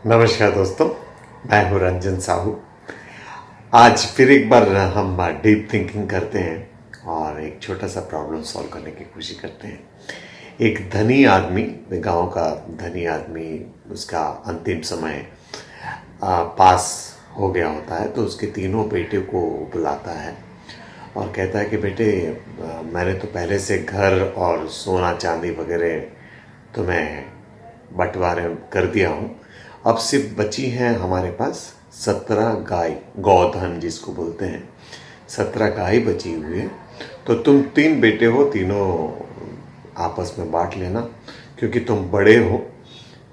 नमस्कार दोस्तों, मैं हूँ रंजन साहू। आज फिर एक बार हम डीप थिंकिंग करते हैं और एक छोटा सा प्रॉब्लम सॉल्व करने की कोशिश करते हैं। एक धनी आदमी, गांव का धनी आदमी, उसका अंतिम समय पास हो गया होता है, तो उसके तीनों बेटे को बुलाता है और कहता है कि बेटे, मैंने तो पहले से घर और सोना चांदी वगैरह तुम्हें बंटवारे कर दिया हूँ। अब सिर्फ बची हैं हमारे पास 17 गाय, गौधन जिसको बोलते हैं। 17 गाय बची हुई है, तो तुम 3 बेटे हो, तीनों आपस में बांट लेना। क्योंकि तुम बड़े हो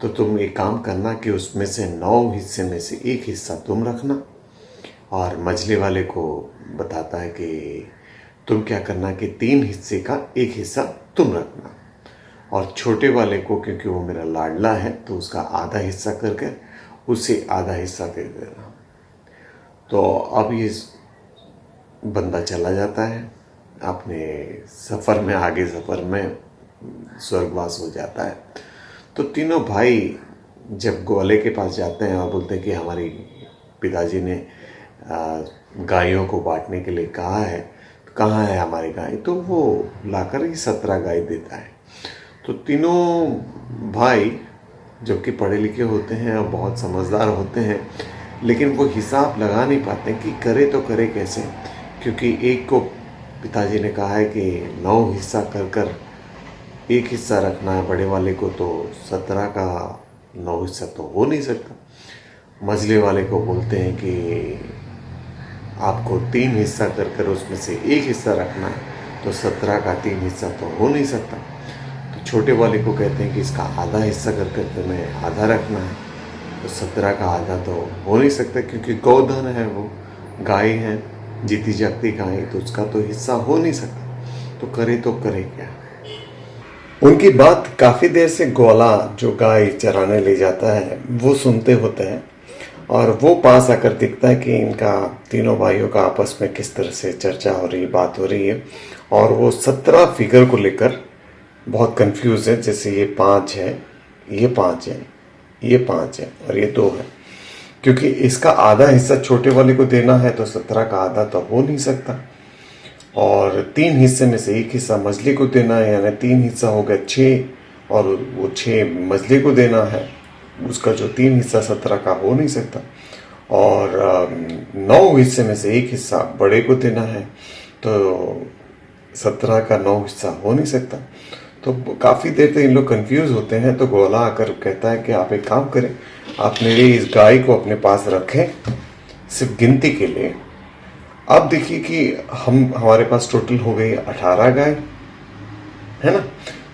तो तुम एक काम करना कि उसमें से 9 हिस्से में से एक हिस्सा तुम रखना। और मझले वाले को बताता है कि तुम क्या करना कि 3 हिस्से का एक हिस्सा तुम रखना, और छोटे वाले को, क्योंकि वो मेरा लाडला है, तो उसका आधा हिस्सा करके उसे आधा हिस्सा दे देना। तो अब ये बंदा चला जाता है अपने सफ़र में, आगे सफ़र में स्वर्गवास हो जाता है। तो तीनों भाई जब ग्वाले के पास जाते हैं और बोलते हैं कि हमारी पिताजी ने गायों को बांटने के लिए कहा है, तो कहाँ है हमारी गाय? तो वो लाकर ही 17 गाय देता है। तो तीनों भाई, जबकि पढ़े लिखे होते हैं और बहुत समझदार होते हैं, लेकिन वो हिसाब लगा नहीं पाते कि करे तो करे कैसे। क्योंकि एक को पिताजी ने कहा है कि 9 हिस्सा कर कर एक हिस्सा रखना है बड़े वाले को, तो 17 का 9 हिस्सा तो हो नहीं सकता। मझले वाले को बोलते हैं कि आपको 3 हिस्सा कर कर उसमें से एक हिस्सा रखना है, तो 17 का 3 हिस्सा तो हो नहीं सकता। तो छोटे वाले को कहते हैं कि इसका आधा हिस्सा कर कर तुम्हें आधा रखना है, तो 17 का आधा तो हो नहीं सकता, क्योंकि गौधन है, वो गाय है, जीती जागती गाय, तो उसका तो हिस्सा हो नहीं सकता। तो करे क्या? उनकी बात काफ़ी देर से ग्वाला, जो गाय चराने ले जाता है, वो सुनते होते हैं। और वो पास आकर दिखता है कि इनका तीनों भाइयों का आपस में किस तरह से चर्चा हो रही, बात हो रही है। और वो 17 फिगर को लेकर बहुत कंफ्यूज है। जैसे ये 5 है, ये 5 है, ये 5 है और ये 2 है। क्योंकि इसका आधा हिस्सा छोटे वाले को देना है, तो 17 का आधा तो हो नहीं सकता। और 3 हिस्से में से एक हिस्सा मछली को देना है, यानी 3 हिस्सा हो गया 6, और वो 6 मछली को देना है। उसका जो 3 हिस्सा 17 का हो नहीं सकता। और 9 हिस्से में से एक हिस्सा बड़े को देना है, तो 17 का 9 हिस्सा हो नहीं सकता। तो काफ़ी देर तक इन लोग कंफ्यूज होते हैं। तो गोला आकर कहता है कि आप एक काम करें, आप मेरी इस गाय को अपने पास रखें सिर्फ गिनती के लिए। अब देखिए कि हमारे पास टोटल हो गई 18 गाय, है ना।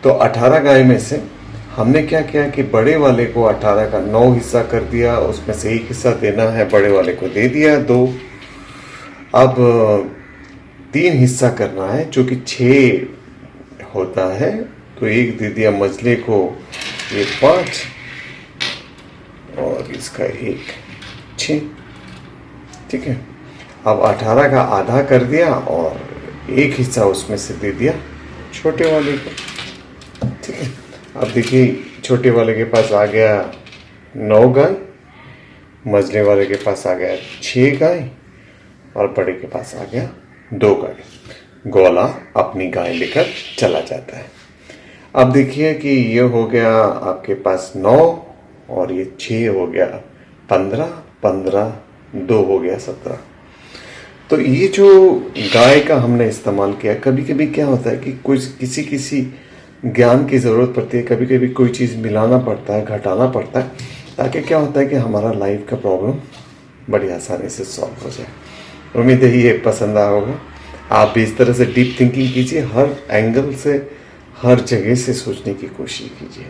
तो 18 गाय में से हमने क्या किया कि बड़े वाले को 18 का 9 हिस्सा कर दिया, उसमें से एक हिस्सा देना है, बड़े वाले को दे दिया 2। अब 3 हिस्सा करना है, जो कि 6 होता है, तो एक दे दिया मछली को, ये 5 और इसका 1, 6। ठीक है। अब 18 का आधा कर दिया और एक हिस्सा उसमें से दे दिया छोटे वाले को। ठीक है। अब देखिए, छोटे वाले के पास आ गया 9 गाय, मझले वाले के पास आ गया 6 गाय, और बड़े के पास आ गया 2 गाय। गोला अपनी गाय लेकर चला जाता है। अब देखिए कि ये हो गया आपके पास 9, और ये 6 हो गया 15, 15, 2 हो गया 17। तो ये जो गाय का हमने इस्तेमाल किया, कभी कभी क्या होता है कि कुछ किसी ज्ञान की ज़रूरत पड़ती है, कभी कभी कोई चीज़ मिलाना पड़ता है, घटाना पड़ता है, ताकि क्या होता है कि हमारा लाइफ का प्रॉब्लम बड़ी आसानी से सॉल्व हो जाए। उम्मीद है ये पसंद आया होगा। आप भी इस तरह से डीप थिंकिंग कीजिए, हर एंगल से, हर जगह से सोचने की कोशिश कीजिए।